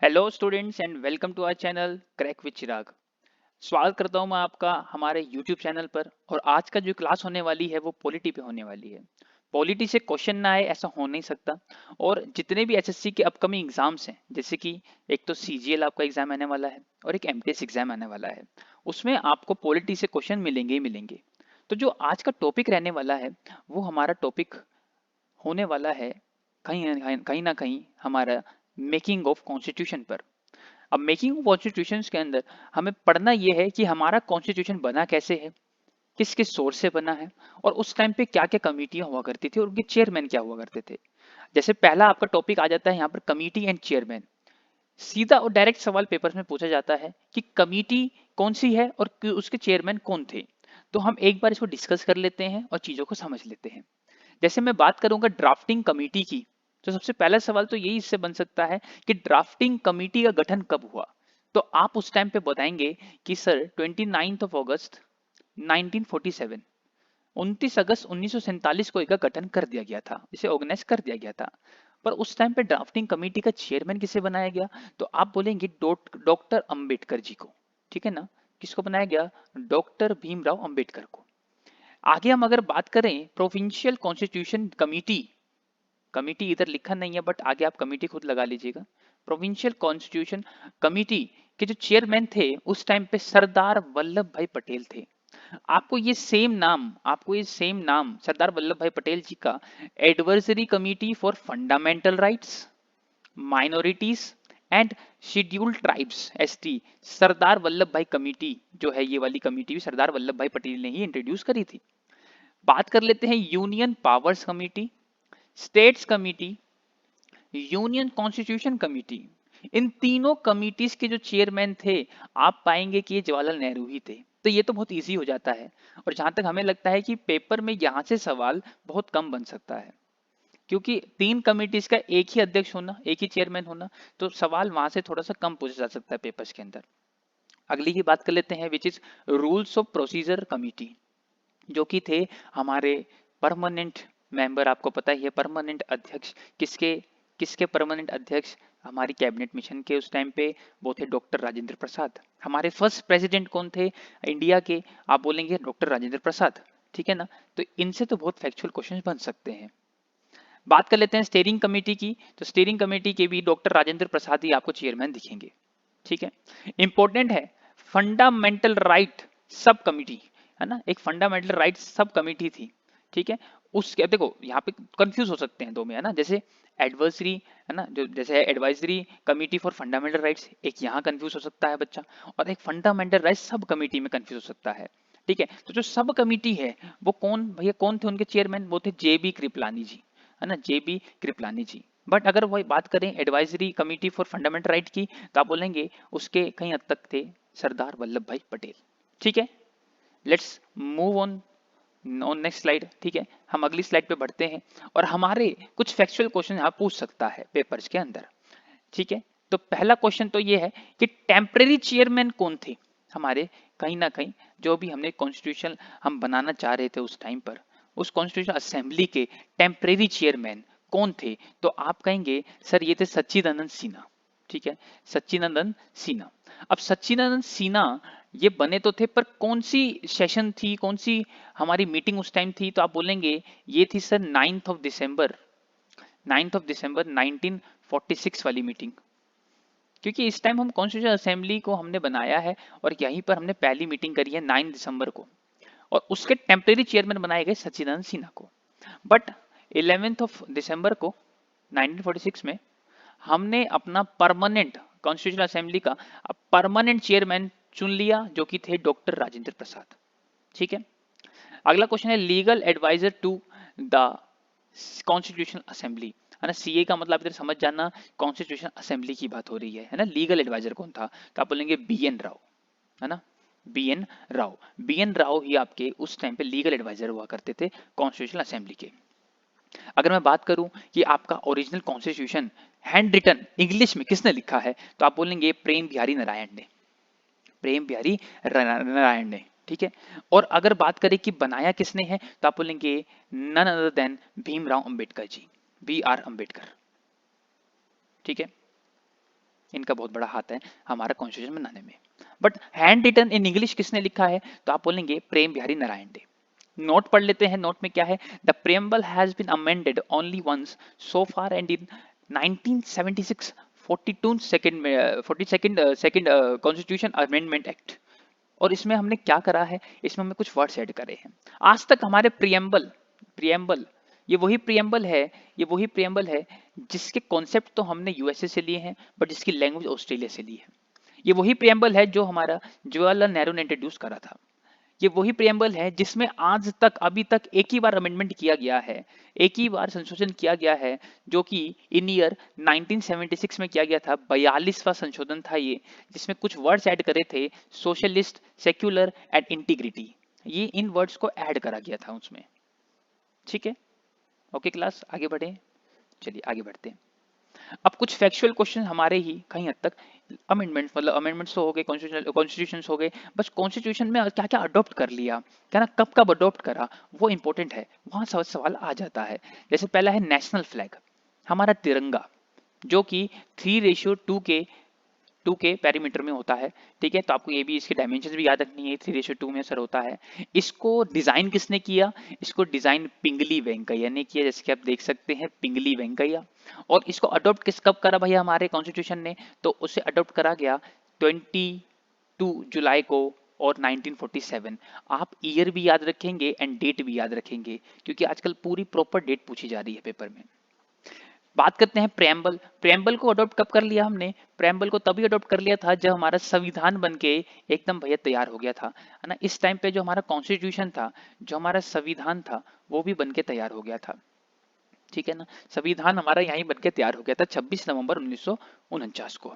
Hello students and welcome to our channel crack with Chirag. स्वागत करता हूं मैं आपका हमारे यूट्यूब चैनल पर। और आज का जो क्लास होने वाली है वो पॉलिटी पे होने वाली है। पॉलिटी से क्वेश्चन ना आए ऐसा हो नहीं सकता। और जितने भी एसएससी के अपकमिंग एग्जाम्स हैं, जैसे कि एक तो सीजीएल आपका एग्जाम आने वाला है और एक एमटीएस एग्जाम आने वाला है, उसमें आपको पॉलिटी से क्वेश्चन मिलेंगे ही मिलेंगे। तो जो आज का टॉपिक रहने वाला है वो हमारा टॉपिक होने वाला है कहीं ना कहीं हमारा मेकिंग ऑफ कॉन्स्टिट्यूशन पर। अब मेकिंग ऑफ कॉन्स्टिट्यूशन के अंदर हमें पढ़ना यह है कि हमारा कॉन्स्टिट्यूशन बना कैसे है, किस किस सोर्स से बना है, और उस टाइम पे क्या क्या कमिटियां हुआ करती थी और उनके चेयरमैन क्या हुआ करते थे। जैसे पहला आपका टॉपिक आ जाता है यहाँ पर कमिटी एंड चेयरमैन। सीधा और डायरेक्ट सवाल पेपर में पूछा जाता है कि कमिटी कौन सी है और उसके चेयरमैन कौन थे। तो हम एक बार इसको डिस्कस कर लेते हैं और चीजों को समझ लेते हैं। जैसे मैं बात करूंगा ड्राफ्टिंग कमेटी की, तो सबसे पहला सवाल तो यही इससे बन सकता है कि ड्राफ्टिंग कमेटी का गठन कब हुआ। तो आप उस टाइम पे बताएंगे कि सर 29 अगस्त 1947, 29 अगस्त 1947 को इसका गठन कर दिया गया था, इसे ऑर्गेनाइज कर दिया गया था। पर उस टाइम पे ड्राफ्टिंग कमेटी का चेयरमैन किसे बनाया गया, तो आप बोलेंगे डॉक्टर अंबेडकर जी को। ठीक है ना। किसको बनाया गया? डॉक्टर भीमराव अंबेडकर को। आगे हम अगर बात करें प्रोविंशियल कॉन्स्टिट्यूशन कमिटी, कमिटी इधर लिखा नहीं है बट आगे आप कमिटी खुद लगा लीजिएगा। प्रोविंशियल कॉन्स्टिट्यूशन कमिटी के जो चेयरमैन थे उस टाइम पे सरदार वल्लभ भाई पटेल थे। आपको ये सेम नाम सरदार वल्लभ भाई पटेल जी का advisory committee for fundamental rights, minorities and scheduled tribes ST, Sardar Vallabh Bhai committee जो है, ये वाली कमिटी भी सरदार वल्लभ भाई पटेल ने ही इंट्रोड्यूस करी थी। बात कर लेते हैं union powers committee, states committee, union constitution committee. इन तीनों कमिटीज के जो चेयरमैन थे आप पाएंगे कि ये जवाहरलाल नेहरू ही थे। तो ये तो बहुत इजी हो जाता है। और जहां तक हमें लगता है कि पेपर में यहां से सवाल बहुत कम बन सकता है, क्योंकि तीन कमिटीज का एक ही अध्यक्ष होना, एक ही चेयरमैन होना, तो सवाल वहां से थोड़ा सा कम पूछा जा सकता है पेपर्स के अंदर। अगली की बात कर लेते हैं which is rules of procedure committee, जो कि थे हमारे परमानेंट मेंबर। आपको पता ही है परमानेंट अध्यक्ष किसके, किसके परमानेंट अध्यक्ष हमारी कैबिनेट मिशन के उस टाइम पे, वो थे डॉक्टर राजेंद्र प्रसाद। हमारे फर्स्ट प्रेसिडेंट कौन थे इंडिया के, आप बोलेंगे डॉक्टर राजेंद्र प्रसाद। ठीक है ना। तो इनसे तो बहुत फैक्चुअल क्वेश्चन बन सकते हैं। बात कर लेते हैं स्टीयरिंग कमेटी की, तो स्टीयरिंग कमेटी के भी डॉक्टर राजेंद्र प्रसाद ही आपको चेयरमैन दिखेंगे। ठीक है। इंपॉर्टेंट है फंडामेंटल राइट सब कमिटी, है ना, एक फंडामेंटल राइट सब कमिटी थी। ठीक है। उसके देखो यहाँ पे कंफ्यूज हो सकते हैं दो में, है ना, जैसे एडवर्सरी, है ना, जो जैसे advisory committee for fundamental rights, एक यहाँ कंफ्यूज हो सकता है बच्चा, और एक फंडामेंटल राइट्स सब कमिटी में कंफ्यूज हो सकता है। ठीक है। तो जो सब कमिटी है वो कौन भैया, कौन थे उनके चेयरमैन, वो थे जेबी कृपलानी जी, है ना, जेबी कृपलानी जी। बट अगर वही बात करें advisory committee for fundamental right की, तो आप बोलेंगे उसके कहीं हद तक थे सरदार वल्लभ भाई पटेल। ठीक है। Let's move on on next slide. ठीक है, हम अगली स्लाइड पे बढ़ते हैं और हमारे कुछ फैक्चुअल क्वेश्चन यहाँ पूछ सकता है पेपर्स के अंदर। ठीक है। तो पहला क्वेश्चन तो ये है कि टेम्परेरी चेयरमैन कौन थे हमारे, कहीं ना कहीं जो भी हमने कॉन्स्टिट्यूशन हम बनाना चाह रहे थे उस टाइम पर, उस कॉन्स्टिट्यूशन असेंबली के टेम्परेरी चेयरमैन कौन थे। तो आप कहेंगे सर ये थे सच्चिदानंद सिन्हा। ठीक है, सच्चिदानंद सिन्हा। अब सच्चिदानंद सिन्हा ये बने तो थे, पर कौन सी सेशन थी, कौन सी हमारी मीटिंग उस टाइम थी, तो आप बोलेंगे ये थी सर 9 दिसंबर, 9 दिसंबर 1946 वाली मीटिंग। क्योंकि इस टाइम हम कॉन्स्टिट्यूशन असेंबली को हमने बनाया है और यहीं पर हमने पहली मीटिंग करी है 9 दिसंबर को, और उसके टेम्परेरी चेयरमैन बनाए गए सच्चिदानंद सिन्हा को। बट 11 दिसंबर को 1946 में हमने अपना परमानेंट कॉन्स्टिट्यूशन असेंबली का परमानेंट चेयरमैन चुन लिया, जो कि थे डॉक्टर राजेंद्र प्रसाद। ठीक है। अगला क्वेश्चन है legal advisor to the constitution assembly, है ना, सीए का मतलब इधर समझ जाना कॉन्स्टिट्यूशन असेंबली की बात हो रही है ना। लीगल एडवाइजर कौन था, तो आप बोलेंगे बीएन राव, है ना, बीएन राव। बीएन राव ही आपके उस टाइम पे लीगल एडवाइजर हुआ करते थे कॉन्स्टिट्यूशन असेंबली के। अगर मैं बात करूं कि आपका original constitution handwritten English में किसने लिखा है, तो आप बोलेंगे प्रेम बिहारी नारायण ने, प्रेम बिहारी नारायण ने। ठीक है। और अगर बात करें कि बनाया किसने है, तो आप बोलेंगे none other than Bhimrao Ambedkar ji, B R Ambedkar. ठीक है। इनका बहुत बड़ा हाथ है हमारा कॉन्स्टिट्यूशन बनाने में। But handwritten in English किसने लिखा है, तो आप बोलेंगे प्रेम बिहारी नारायण डे। नोट पढ़ लेते हैं, नोट में क्या है, the preamble has been amended only once so far and in 1976 42 second 42nd constitution amendment act. और इसमें हमने क्या करा है, इसमें हमने कुछ वर्ड्स ऐड करे हैं। आज तक हमारे प्रियम्बल प्रियम्बल ये वही प्रियम्बल है जिसके कॉन्सेप्ट तो हमने यूएसए से लिए हैं, बट जिसकी लैंग्वेज ऑस्ट्रेलिया से ली है। ये वही प्रियम्बल है जो हमारा जवाहरलाल नेहरू ने इंट्रोड्यूस करा था। ये वही प्रियम्बल है जिसमें आज तक अभी तक एक ही बार अमेंडमेंट किया गया है, एक ही बार संशोधन किया गया है, जो कि इन ईयर 1976 में किया गया था। 42वां संशोधन था ये, जिसमें कुछ वर्ड्स ऐड करे थे, सोशलिस्ट, सेक्युलर एंड इंटीग्रिटी। ये इन वर्ड्स को ऐड करा गया था उसमें। ठीक है, ओके क्लास, आगे बढ़े। चलिए आगे बढ़ते हैं। अब कुछ फैक्चुअल क्वेश्चन हमारे ही कहीं हद तक अमेंडमेंट, मतलब अमेंडमेंट्स हो गए, कॉन्स्टिट्यूशन हो गए, बस कॉन्स्टिट्यूशन में क्या क्या अडॉप्ट कर लिया, क्या ना कब कब अडॉप्ट करा, वो इंपॉर्टेंट है, वहां सवाल आ जाता है। जैसे पहला है नेशनल फ्लैग, हमारा तिरंगा, जो कि 3:2 के पेरीमीटर में होता है। ठीक है, तो आपको ये भी इसके डायमेंशन भी याद रखनी है, 3:2 में सर होता है। इसको डिजाइन किसने किया, इसको डिजाइन पिंगली वेंकैया ने किया, जैसे कि आप देख सकते हैं पिंगली वेंकैया। और इसको अडॉप्ट किस कब करा भैया हमारे कॉन्स्टिट्यूशन ने, तो उसे अडॉप्ट करा गया 22 जुलाई को और 1947। आप ईयर भी याद रखेंगे एंड डेट भी याद रखेंगे, क्योंकि आजकल पूरी प्रॉपर डेट पूछी जा रही है पेपर में। बात करते हैं प्रेम्बल। प्रेम्बल को अडॉप्ट कब कर लिया हमने, प्रेम्बल को तभी अडॉप्ट कर लिया था जब हमारा संविधान बनके एकदम भैया तैयार हो गया था, है ना। इस टाइम पे जो हमारा कॉन्स्टिट्यूशन था, जो हमारा संविधान था, वो भी बनके तैयार हो गया था। ठीक है ना, संविधान हमारा यहीं बनके तैयार हो गया था 26 नवंबर 1949 को।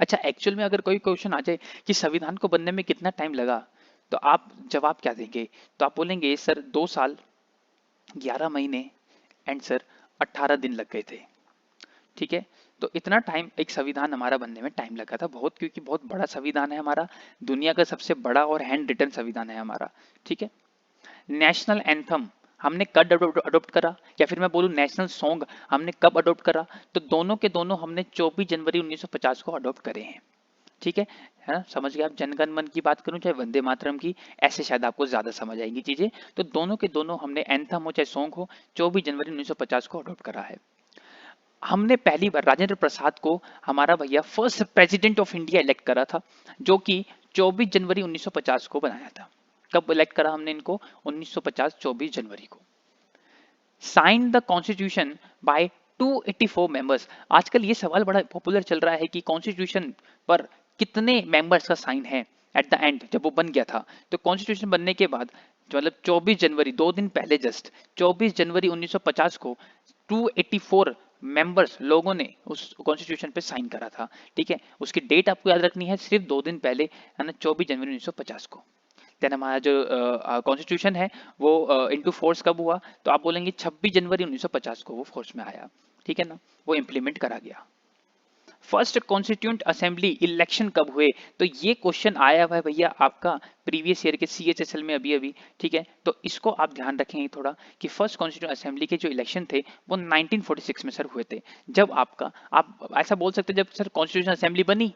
अच्छा, एक्चुअल में अगर कोई क्वेश्चन आ जाए कि संविधान को बनने में कितना टाइम लगा, तो आप जवाब क्या देंगे, तो आप बोलेंगे सर 2 साल 11 महीने एंड सर 18 दिन लग गए थे। ठीक है, तो इतना टाइम एक संविधान हमारा बनने में टाइम लगा था बहुत, क्योंकि बहुत बड़ा संविधान है हमारा, दुनिया का सबसे बड़ा और हैंड रिटन संविधान है हमारा। ठीक है, नेशनल एंथम हमने कब अडॉप्ट करा, या फिर मैं बोलूं नेशनल सॉन्ग हमने कब अडॉप्ट करा, तो दोनों के दोनों हमने 24 जनवरी 1950 को अडॉप्ट करे हैं। ठीक है ना, समझ गए आप। जनगण मन की बात करूं चाहे वंदे मातरम की, ऐसे शायद आपको ज्यादा समझ आएंगी चीजें। तो दोनों के दोनों हमने एंथम हो चाहे सॉन्ग हो 24 जनवरी 1950 को अडॉप्ट करा है। हमने पहली बार राजेंद्र प्रसाद को हमारा भैया first president of India elect करा था, जो कि 24 जनवरी 1950 को बनाया था। कब इलेक्ट करा हमने इनको, 1950 24 जनवरी को। Sign the constitution by 284 members. आजकल ये सवाल बड़ा पॉपुलर चल रहा है कि कॉन्स्टिट्यूशन पर कितने मेंबर्स का साइन है एट द एंड, जब वो बन गया था। तो कॉन्स्टिट्यूशन बनने के बाद मतलब 24 जनवरी 2 दिन पहले, जस्ट 24 जनवरी 1950 को 284 मेंबर्स लोगों ने उस कॉन्स्टिट्यूशन पे साइन करा था। ठीक है, उसकी डेट आपको याद रखनी है, सिर्फ 2 दिन पहले, है ना, 24 जनवरी 1950 को। देन हमारा जो कॉन्स्टिट्यूशन है वो इनटू फोर्स कब हुआ, तो आप बोलेंगे 26 जनवरी 1950 को वो फोर्स में आया। ठीक है ना, वो इंप्लीमेंट करा गया। फर्स्ट कॉन्स्टिट्यूंट असेंबली इलेक्शन कब हुए, तो ये क्वेश्चन आया हुआ है भैया आपका प्रीवियस ईयर के CHSL में अभी अभी। ठीक है, तो इसको आप ध्यान रखेंगे थोड़ा कि फर्स्ट कॉन्स्टिट्यूंट असेंबली के जो इलेक्शन थे वो 1946 में सर हुए थे। जब आपका, आप ऐसा बोल सकते हैं जब सर कॉन्स्टिट्यूशन असेंबली बनी,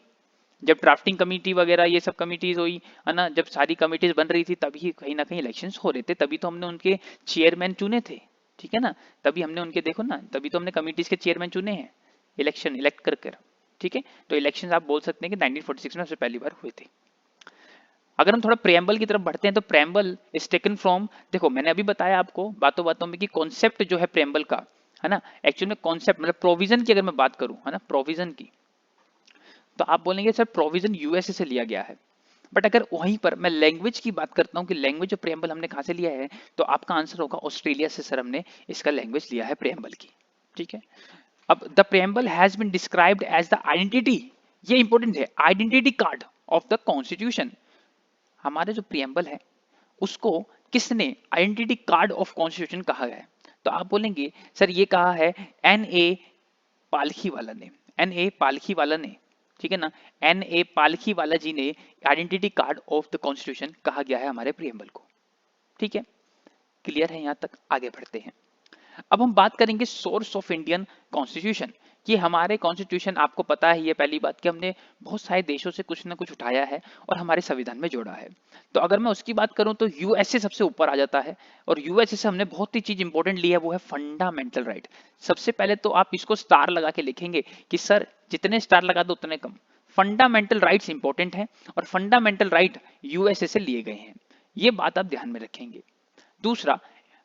जब ड्राफ्टिंग कमेटी वगैरह ये सब कमिटीज हुई, है ना, जब सारी कमिटीज बन रही थी, तभी कहीं ना कहीं इलेक्शंस हो रहे थे, तभी तो हमने उनके चेयरमैन चुने थे। ठीक है ना, तभी हमने उनके, देखो ना, तभी तो हमने कमिटीज के चेयरमैन चुने हैं, इलेक्शन इलेक्ट कर कर। ठीक है, तो इलेक्शंस आप बोल सकते हैं कि 1946 में सबसे पहली बार हुए थे। अगर हम थोड़ा प्रेम्बल की तरफ बढ़ते हैं, तो प्रेम्बल इज टेकन फ्रॉम, देखो मैंने अभी बताया आपको बातों बातों में कि कॉन्सेप्ट जो है प्रेम्बल का, है ना, एक्चुअली में कॉन्सेप्ट मतलब प्रोविजन की अगर मैं बात करूं, है ना, प्रोविजन की, तो आप बोलेंगे सर प्रोविजन यूएसए से लिया गया है। बट अगर वहीं पर मैं लैंग्वेज की बात करता हूं कि लैंग्वेज ऑफ प्रेम्बल हमने कहां से लिया है, तो आपका आंसर होगा ऑस्ट्रेलिया से सर हमने इसका लैंग्वेज लिया है प्रेम्बल की। ठीक है, अब the preamble has been described as the identity, ये इंपॉर्टेंट है, identity card of the constitution. हमारे जो प्रेम्बल है उसको किसने आइडेंटिटी कार्ड ऑफ कॉन्स्टिट्यूशन कहा गया है, तो आप बोलेंगे सर ये कहा है NA पालखी वाला ने, NA पालखी वाला ने। ठीक है ना, NA पालखी वाला जी ने identity card of the constitution कहा गया है हमारे प्रियम्बल को। ठीक है, क्लियर है, यहां तक आगे बढ़ते हैं। अब हम बात करेंगे सोर्स ऑफ इंडियन कॉन्स्टिट्यूशन, कि हमारे कॉन्स्टिट्यूशन, आपको पता है ये पहली बात कि हमने बहुत सारे देशों से कुछ ना कुछ उठाया है और हमारे संविधान में जोड़ा है। तो अगर मैं उसकी बात करूं तो यूएसए सबसे ऊपर आ जाता है, और यूएसए से हमने बहुत ही चीज इंपॉर्टेंट ली है, वो है फंडामेंटल राइट। सबसे पहले तो आप इसको स्टार लगा के लिखेंगे कि सर जितने स्टार लगा दो उतने कम, फंडामेंटल राइट्स इंपॉर्टेंट है और फंडामेंटल राइट यूएसए से लिए गए हैं, ये बात आप ध्यान में रखेंगे। दूसरा,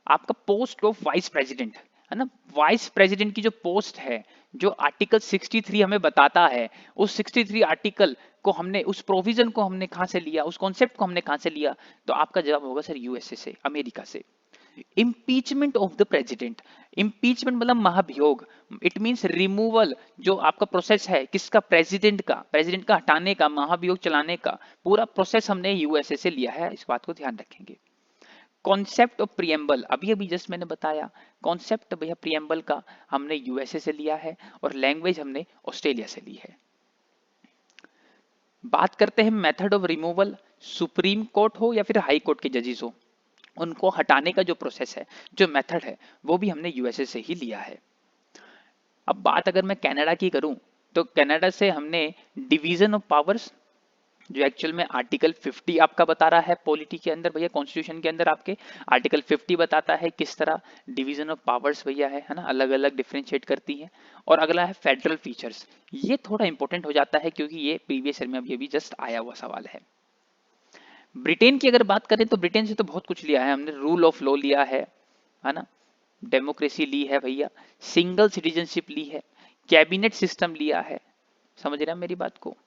आपका पोस्ट ऑफ वाइस प्रेसिडेंट है ना, वाइस प्रेसिडेंट की जो पोस्ट है, जो आर्टिकल 63 हमें बताता है, उस 63 आर्टिकल को हमने, उस प्रोविजन को हमने कहां से लिया, उस कॉन्सेप्ट को हमने कहां से लिया, तो आपका जवाब होगा सर यूएसए से, अमेरिका से। Impeachment of the president, impeachment मतलब महाभियोग, इट मींस रिमूवल, जो आपका प्रोसेस है किसका, प्रेसिडेंट का हटाने का, महाभियोग चलाने का पूरा प्रोसेस हमने यूएसए से लिया है, इस बात को ध्यान रखेंगे। कॉन्सेप्ट ऑफ प्रियम्बल, अभी अभी जस्ट मैंने बताया, कॉन्सेप्ट भैया प्रियम्बल का हमने यूएसए से लिया है, और लैंग्वेज हमने ऑस्ट्रेलिया से ली है। बात करते हैं method of removal, supreme court हो या फिर हाई कोर्ट के जजेस हो, उनको हटाने का जो प्रोसेस है, जो मेथड है, वो भी हमने यूएसए से ही लिया है। अब बात अगर मैं कनाडा की करूं, तो कनाडा से हमने डिवीजन ऑफ पावर्स, जो एक्चुअल में आर्टिकल 50 आपका बता रहा है पॉलिटी के अंदर भैया, कॉन्स्टिट्यूशन के अंदर आपके आर्टिकल 50 बताता है किस तरह डिवीजन ऑफ पावर्स भैया है ना, अलग अलग डिफरेंशिएट करती है। और अगला है फेडरल फीचर्स, ये थोड़ा इंपॉर्टेंट हो जाता है क्योंकि ये प्रीवियस ईयर में अभी अभी जस्ट आया हुआ सवाल है। ब्रिटेन की अगर बात करें तो ब्रिटेन से तो बहुत कुछ लिया है हमने, रूल ऑफ लॉ लिया है ना, डेमोक्रेसी ली है भैया, सिंगल सिटीजनशिप ली है, कैबिनेट सिस्टम लिया है, समझ रहे हैं मेरी बात को।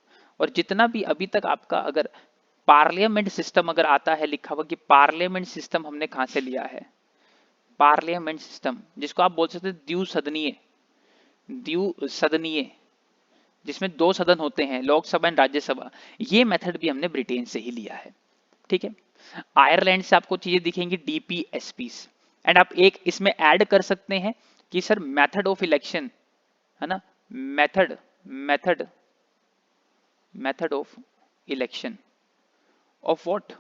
और जितना भी अभी तक आपका अगर पार्लियामेंट सिस्टम अगर आता है लिखा हुआ कि पार्लियामेंट सिस्टम हमने कहां से लिया है, पार्लियामेंट सिस्टम जिसको आप बोल सकते हैं द्विसदनीय, जिसमें 2 सदन होते हैं, लोकसभा एंड राज्यसभा, ये मेथड भी हमने ब्रिटेन से ही लिया है, ठीक है। आयरलैंड से आपको चीजें दिखेंगी डीपीएसपीस, एंड आप एक इसमें ऐड कर सकते हैं कि सर मेथड ऑफ इलेक्शन है ना, method method method of election of what,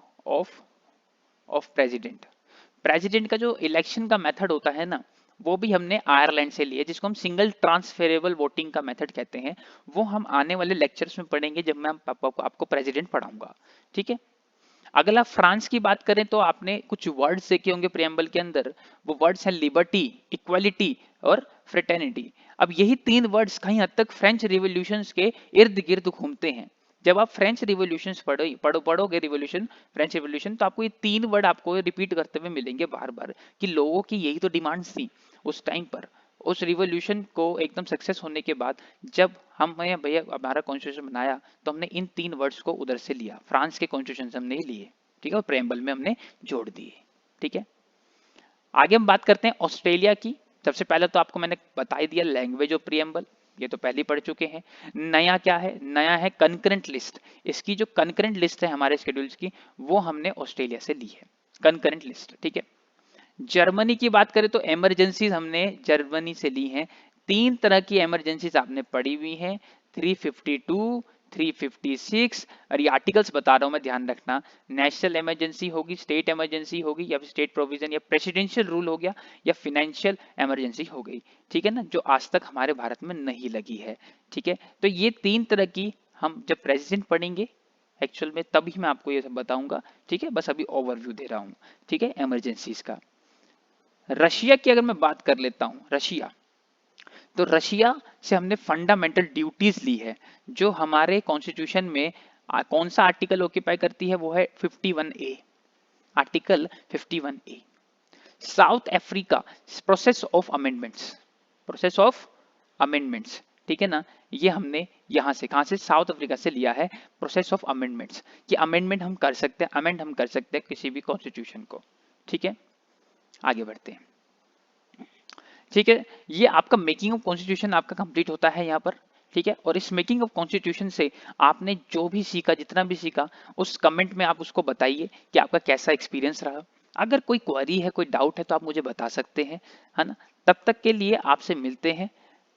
of president का जो इलेक्शन का मेथड होता है ना, वो भी हमने आयरलैंड से लिया, जिसको हम सिंगल ट्रांसफेरेबल वोटिंग का मेथड कहते हैं। वो हम आने वाले लेक्चर्स में पढ़ेंगे जब मैं आपको प्रेसिडेंट पढ़ाऊंगा, ठीक है। अगला फ्रांस की बात करें तो आपने कुछ वर्ड्स देखे होंगे प्रियम्बल के अंदर, वो वर्ड्स हैं लिबर्टी, इक्वालिटी और फ्रेटर्निटी। अब यही 3 वर्ड्स कहीं हद तक फ्रेंच रिवॉल्यूशंस के इर्द गिर्द घूमते हैं। जब आप फ्रेंच रिवॉल्यूशंस पढ़ोगे रिवॉल्यूशन, फ्रेंच रिवॉल्यूशन, तो आपको ये 3 वर्ड आपको रिपीट करते हुए मिलेंगे बार बार, कि लोगों की यही तो डिमांड्स थी उस टाइम पर, उस रिवॉल्यूशन को एकदम सक्सेस होने के बाद जब हमने भैया हमारा कॉन्स्टिट्यूशन बनाया, तो हमने इन 3 वर्ड्स को उधर से लिया, फ्रांस के कॉन्स्टिट्यूशन से हमने ही लिए, ठीक है, और प्रेम्बल में हमने जोड़ दिए, ठीक है। आगे हम बात करते हैं ऑस्ट्रेलिया की। सबसे पहले तो आपको मैंने बता ही दिया लैंग्वेज ऑफ प्रियम्बल, ये तो पहले पढ़ चुके हैं। नया क्या है, नया है कंकरेंट लिस्ट, इसकी जो कंकरेंट लिस्ट है हमारे शेड्यूल्स की, वो हमने ऑस्ट्रेलिया से ली है, कंकरेंट लिस्ट, ठीक है। जर्मनी की बात करें तो इमरजेंसीज हमने जर्मनी से ली हैं। 3 तरह की इमरजेंसीज आपने पढ़ी हुई हैं, 352, 356, और ये आर्टिकल्स बता रहा हूं मैं, ध्यान रखना। नेशनल इमरजेंसी होगी, स्टेट इमरजेंसी होगी, या फिर स्टेट प्रोविजन, या प्रेसिडेंशियल रूल हो गया, या फाइनेंशियल इमरजेंसी हो गई, ठीक है ना, जो आज तक हमारे भारत में नहीं लगी है, ठीक है। तो ये 3 तरह की हम जब प्रेसिडेंट पढ़ेंगे एक्चुअल में तभी मैं आपको ये सब बताऊंगा, ठीक है, बस अभी ओवरव्यू दे रहा हूं, ठीक है, इमरजेंसीज का। रशिया की अगर मैं बात कर लेता हूं, रशिया, तो रशिया से हमने फंडामेंटल ड्यूटीज ली है, जो हमारे कॉन्स्टिट्यूशन में कौन सा आर्टिकल ऑक्यूपाई करती है, वो है 51A, article 51A। South Africa, process of amendments, process of amendments, ठीक है ना, ये हमने यहां से, कहां से, साउथ अफ्रीका से लिया है, प्रोसेस ऑफ अमेंडमेंट्स, कि अमेंडमेंट हम कर सकते हैं, अमेंड हम कर सकते हैं किसी भी कॉन्स्टिट्यूशन को, ठीक है। आगे बढ़ते हैं, ठीक है। ये आपका मेकिंग ऑफ कॉन्स्टिट्यूशन आपका कंप्लीट होता है यहाँ पर, ठीक है। और इस मेकिंग ऑफ कॉन्स्टिट्यूशन से आपने जो भी सीखा, जितना भी सीखा, उस कमेंट में आप उसको बताइए कि आपका कैसा एक्सपीरियंस रहा। अगर कोई क्वेरी है, कोई डाउट है, तो आप मुझे बता सकते हैं, है ना। तब तक के लिए आपसे मिलते हैं,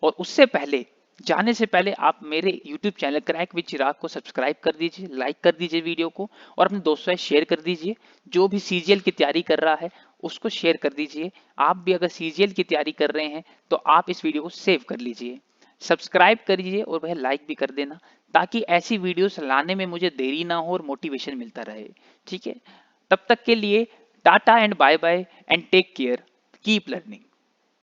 और उससे पहले, जाने से पहले, आप मेरे YouTube चैनल क्रैक विद चिराग को सब्सक्राइब कर दीजिए, लाइक कर दीजिए वीडियो को, और अपने दोस्तों से शेयर कर दीजिए। जो भी CGL की तैयारी कर रहा है उसको शेयर कर दीजिए। आप भी अगर CGL की तैयारी कर रहे हैं तो आप इस वीडियो को सेव कर लीजिए। सब्सक्राइब करिए और वह लाइक भी कर देना, ताकि ऐसी वीडियोस लाने में मुझे देरी ना हो और मोटिवेशन मिलता रहे। ठीक है, तब तक के लिए tata and bye bye and take care, keep learning.